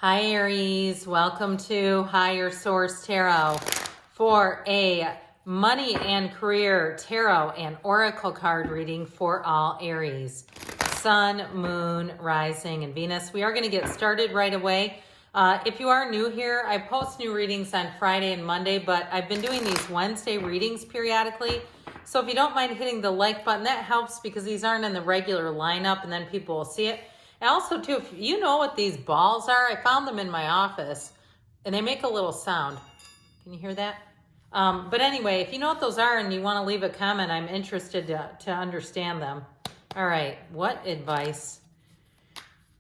Hi Aries, welcome to Higher Source Tarot for a money and career tarot and oracle card reading for all Aries. Sun, Moon, Rising, and Venus. We are going to get started right away. If you are new here, I post new readings on Friday and Monday, but I've been doing these Wednesday readings periodically. So if you don't mind hitting the like button, that helps because these aren't in the regular lineup and then people will see it. And also, too, if you know what these balls are, I found them in my office, and they make a little sound. Can you hear that? But anyway, if you know what those are and you want to leave a comment, I'm interested to understand them. All right, what advice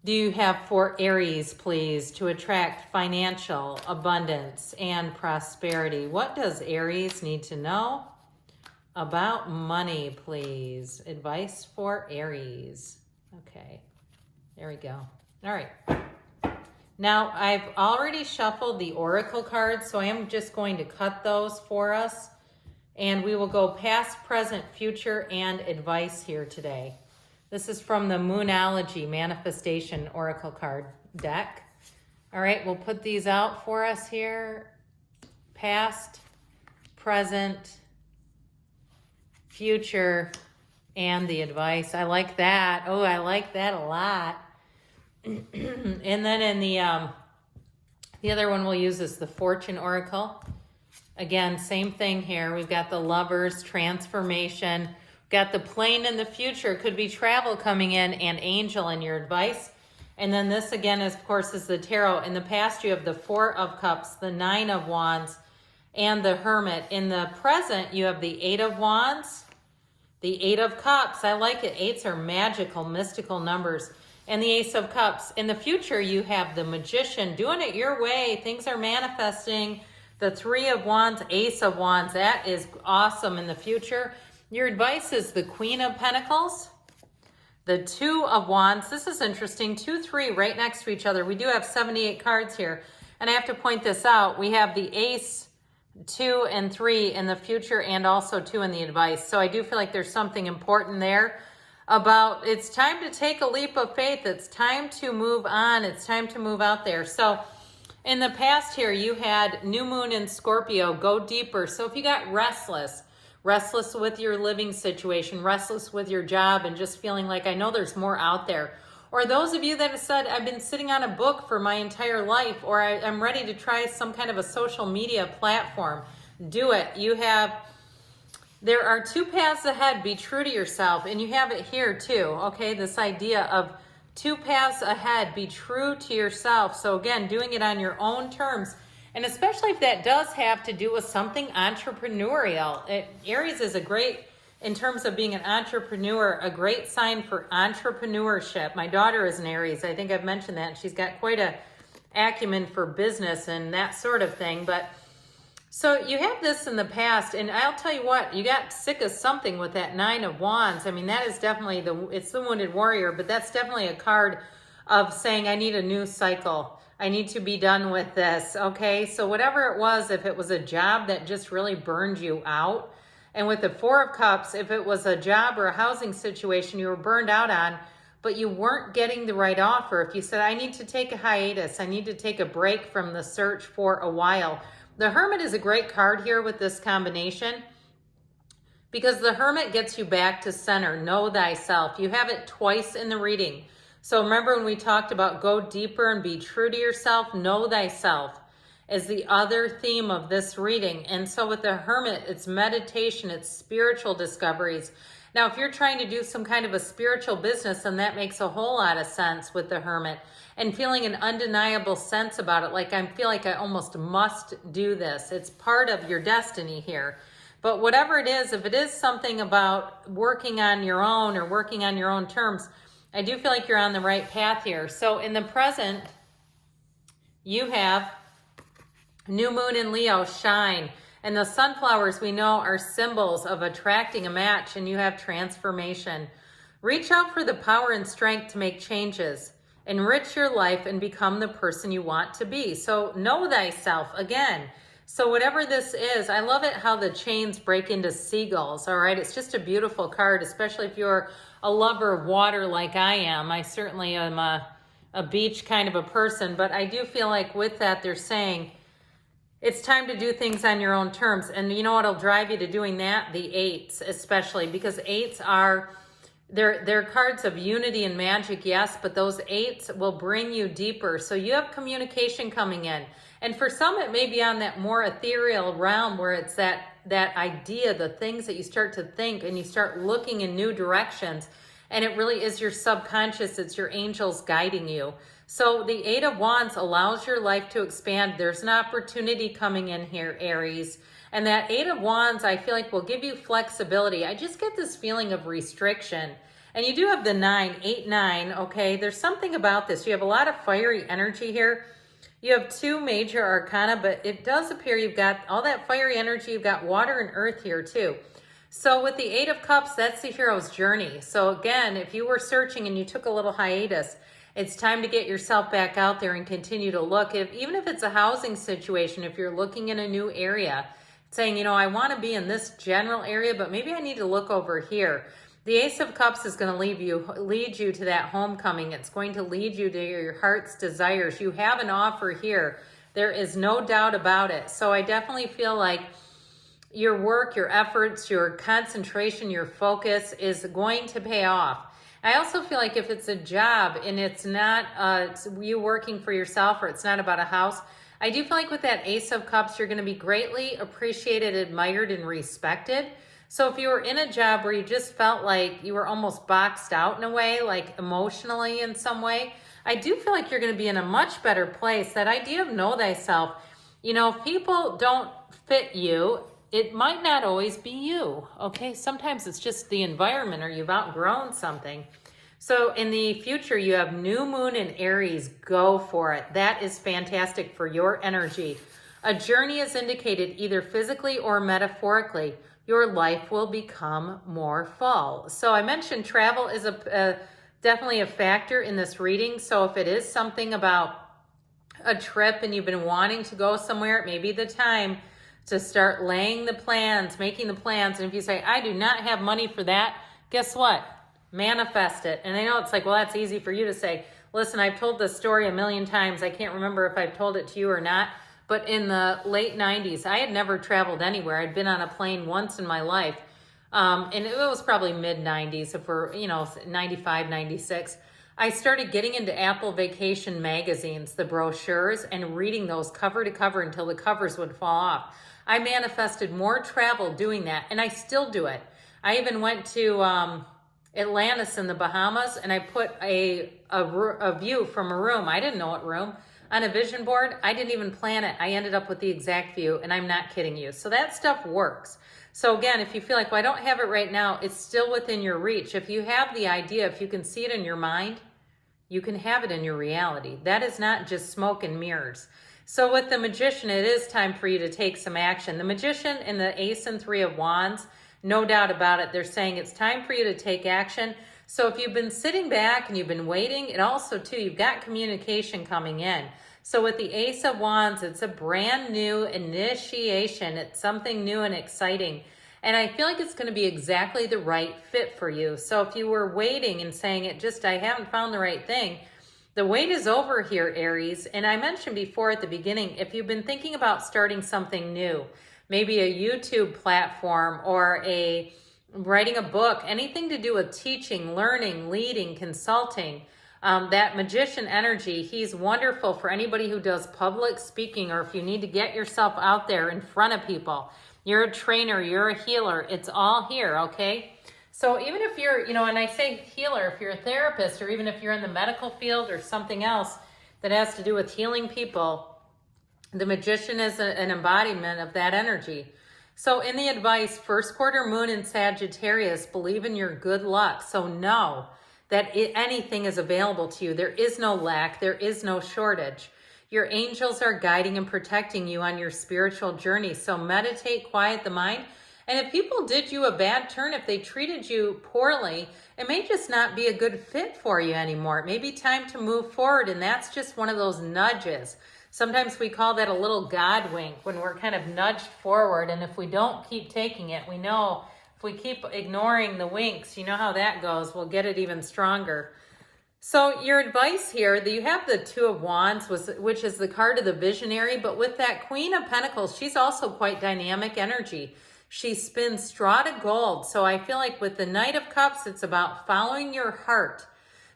do you have for Aries, please, to attract financial abundance and prosperity? What does Aries need to know about money, please? Advice for Aries. Okay. There we go. All right. Now, I've already shuffled the oracle cards, so I am just going to cut those for us. And we will go past, present, future, and advice here today. This is from the Moonology Manifestation Oracle card deck. All right, we'll put these out for us here. Past, present, future, and the advice. I like that. Oh, I like that a lot. And then in the other one we'll use is the Fortune Oracle. Again, same thing here. We've got the Lovers, transformation. We've got the plane in the future. Could be travel coming in, and angel in your advice. And then this again, is, of course, is the tarot. In the past, you have the Four of Cups, the Nine of Wands, and the Hermit. In the present, you have the Eight of Wands, the Eight of Cups. I like it. Eights are magical, mystical numbers. And the Ace of Cups. In the future, you have the Magician, doing it your way. Things are manifesting. The Three of Wands, Ace of Wands. That is awesome in the future. Your advice is the Queen of Pentacles, the Two of Wands. This is interesting. 2, 3 right next to each other. We do have 78 cards here. And I have to point this out. We have the Ace, 2, and 3 in the future, and also 2 in the advice. So I do feel like there's something important there about it's time to take a leap of faith. It's time to move on. It's time to move out there. So in the past here, you had New Moon in Scorpio, go deeper. So if you got restless with your living situation, restless with your job, and just feeling like, I know there's more out there. Or those of you that have said, I've been sitting on a book for my entire life, or I'm ready to try some kind of a social media platform. Do it. There are 2 paths ahead. Be true to yourself. And you have it here too, okay? This idea of 2 paths ahead. Be true to yourself. So again, doing it on your own terms. And especially if that does have to do with something entrepreneurial. Aries is a great, in terms of being an entrepreneur, a great sign for entrepreneurship. My daughter is an Aries. I think I've mentioned that. She's got quite a acumen for business and that sort of thing. But so you have this in the past, and I'll tell you what, you got sick of something with that Nine of Wands. I mean, that is definitely it's the Wounded Warrior, but that's definitely a card of saying, I need a new cycle. I need to be done with this, okay? So whatever it was, if it was a job that just really burned you out, and with the Four of Cups, if it was a job or a housing situation you were burned out on, but you weren't getting the right offer, if you said, I need to take a hiatus, I need to take a break from the search for a while. The Hermit is a great card here with this combination because the Hermit gets you back to center. Know thyself. You have it twice in the reading. So remember when we talked about go deeper and be true to yourself, know thyself is the other theme of this reading. And so with the Hermit, it's meditation, it's spiritual discoveries. Now, if you're trying to do some kind of a spiritual business, then that makes a whole lot of sense with the Hermit. And feeling an undeniable sense about it, like I feel like I almost must do this. It's part of your destiny here. But whatever it is, if it is something about working on your own or working on your own terms, I do feel like you're on the right path here. So in the present, you have New Moon in Leo, shine. And the sunflowers we know are symbols of attracting a match, and you have transformation. Reach out for the power and strength to make changes. Enrich your life and become the person you want to be. So know thyself again. So whatever this is, I love it how the chains break into seagulls, all right? It's just a beautiful card, especially if you're a lover of water like I am. I certainly am a beach kind of a person, but I do feel like with that, they're saying it's time to do things on your own terms. And you know what'll drive you to doing that? The eights, especially, because eights are, they're cards of unity and magic, yes, but those eights will bring you deeper. So you have communication coming in. And for some, it may be on that more ethereal realm where it's that idea, the things that you start to think and you start looking in new directions. And it really is your subconscious. It's your angels guiding you. So the Eight of Wands allows your life to expand. There's an opportunity coming in here, Aries. And that Eight of Wands, I feel like, will give you flexibility. I just get this feeling of restriction. And you do have the 9, 8, 9, okay? There's something about this. You have a lot of fiery energy here. You have 2 major arcana, but it does appear you've got all that fiery energy. You've got water and earth here too. So with the 8 of Cups, that's the hero's journey. So again, if you were searching and you took a little hiatus, it's time to get yourself back out there and continue to look. Even if it's a housing situation, if you're looking in a new area, saying, you know, I want to be in this general area, but maybe I need to look over here. The Ace of Cups is going to lead you to that homecoming. It's going to lead you to your heart's desires. You have an offer here. There is no doubt about it. So I definitely feel like your work, your efforts, your concentration, your focus is going to pay off. I also feel like if it's a job and it's not you working for yourself, or it's not about a house, I do feel like with that Ace of Cups, you're going to be greatly appreciated, admired, and respected. So if you were in a job where you just felt like you were almost boxed out in a way, like emotionally in some way, I do feel like you're going to be in a much better place. That idea of know thyself, you know, if people don't fit you, it might not always be you, okay? Sometimes it's just the environment or you've outgrown something. So in the future, you have new moon in Aries. Go for it. That is fantastic for your energy. A journey is indicated either physically or metaphorically. Your life will become more full. So I mentioned travel is definitely a factor in this reading. So if it is something about a trip and you've been wanting to go somewhere, it may be the time to start laying the plans, making the plans. And if you say, I do not have money for that, guess what? Manifest it. And I know it's like, well, that's easy for you to say. Listen, I've told this story a million times. I can't remember if I've told it to you or not. But in the late 90s, I had never traveled anywhere. I'd been on a plane once in my life. And it was probably mid 90s, if we're, 95, 96. I started getting into Apple Vacation magazines, the brochures, and reading those cover to cover until the covers would fall off. I manifested more travel doing that, and I still do it. I even went to Atlantis in the Bahamas, and I put a view from a room. I didn't know what room. On a vision board, I didn't even plan it. I ended up with the exact view, and I'm not kidding you. So that stuff works. So again, if you feel like, well, I don't have it right now, it's still within your reach. If you have the idea, if you can see it in your mind, you can have it in your reality. That is not just smoke and mirrors. So with the Magician, it is time for you to take some action. The Magician and the Ace and 3 of Wands, no doubt about it, they're saying it's time for you to take action. So if you've been sitting back and you've been waiting, and also too, you've got communication coming in. So with the Ace of Wands, it's a brand new initiation. It's something new and exciting. And I feel like it's going to be exactly the right fit for you. So if you were waiting and saying I haven't found the right thing, the wait is over here, Aries. And I mentioned before at the beginning, if you've been thinking about starting something new, maybe a YouTube platform or writing a book, anything to do with teaching, learning, leading, consulting, that Magician energy, he's wonderful for anybody who does public speaking, or if you need to get yourself out there in front of people. You're a trainer, you're a healer, it's all here, okay? So even if you're, and I say healer, if you're a therapist, or even if you're in the medical field or something else that has to do with healing people, the Magician is an embodiment of that energy. So in the advice, first quarter moon in Sagittarius, believe in your good luck. So know that anything is available to you. There is no lack. There is no shortage. Your angels are guiding and protecting you on your spiritual journey. So meditate, quiet the mind. And if people did you a bad turn, if they treated you poorly, it may just not be a good fit for you anymore. It may be time to move forward. And that's just one of those nudges. Sometimes we call that a little God wink, when we're kind of nudged forward. And if we don't keep taking it, we know if we keep ignoring the winks, you know how that goes. We'll get it even stronger. So your advice here, that you have the Two of Wands, which is the card of the visionary, but with that Queen of Pentacles, she's also quite dynamic energy. She spins straw to gold. So I feel like with the Knight of Cups, it's about following your heart.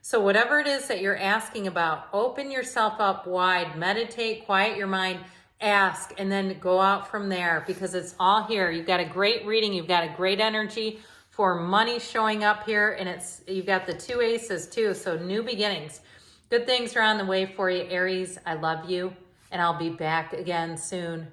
So whatever it is that you're asking about, open yourself up wide, meditate, quiet your mind, ask, and then go out from there, because it's all here. You've got a great reading. You've got a great energy for money showing up here, and you've got the 2 aces too, so new beginnings. Good things are on the way for you, Aries. I love you, and I'll be back again soon.